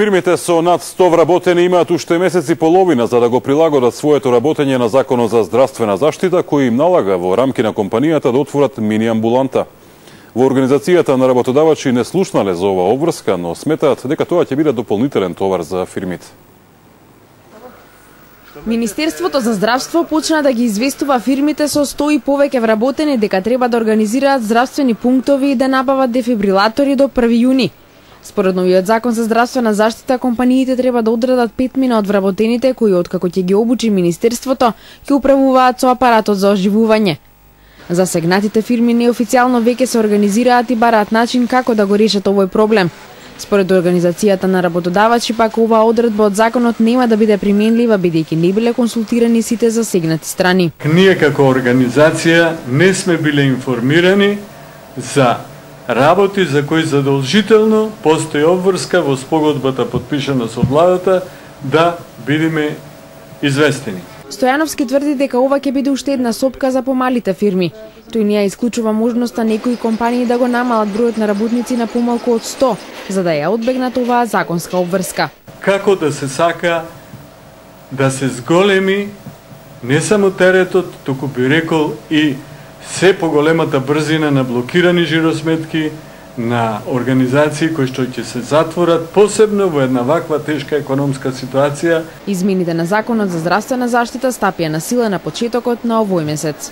Фирмите со над 100 вработени имаат уште месец и половина за да го прилагодат своето работење на Законот за здравствена заштита, кој им налага во рамки на компанијата да отворат мини амбуланта. Во организацијата на работодавачи не слушнале за ова обврска, но сметаат дека тоа ќе биде дополнителен товар за фирмите. Министерството за здравство почна да ги известува фирмите со 100 и повеќе вработени дека треба да организираат здравствени пунктови и да набават дефибрилатори до 1 јуни. Според новиот закон за здравствена заштита, компаниите треба да одредат 5 од вработените кои, откако ќе ги обучи Министерството, ќе управуваат со апаратот за оживување. Засегнатите фирми неофицијално веќе се организираат и бараат начин како да го решат овој проблем. Според организацијата на работодавачи, пак оваа одредба од законот нема да биде применлива, бидејќи не биле консултирани сите засегнати страни. Ние како организација не сме биле информирани за работи за кои задолжително постои обврска во спогодбата подпишана со владата да бидеме известени. Стојановски тврди дека ова ќе биде уште една сопка за помалите фирми. Тој не ја исклучува можноста некои компании да го намалат бројот на работници на помалку од 100, за да ја одбегнат оваа законска обврска. Како да се сака да се зголеми не само теретот, туку би рекол и се поголемата брзина на блокирани жиросметки, на организации кои што ќе се затворат, посебно во една ваква тешка економска ситуација. Измените на Законот за здравствена заштита стапија на сила на почетокот на овој месец.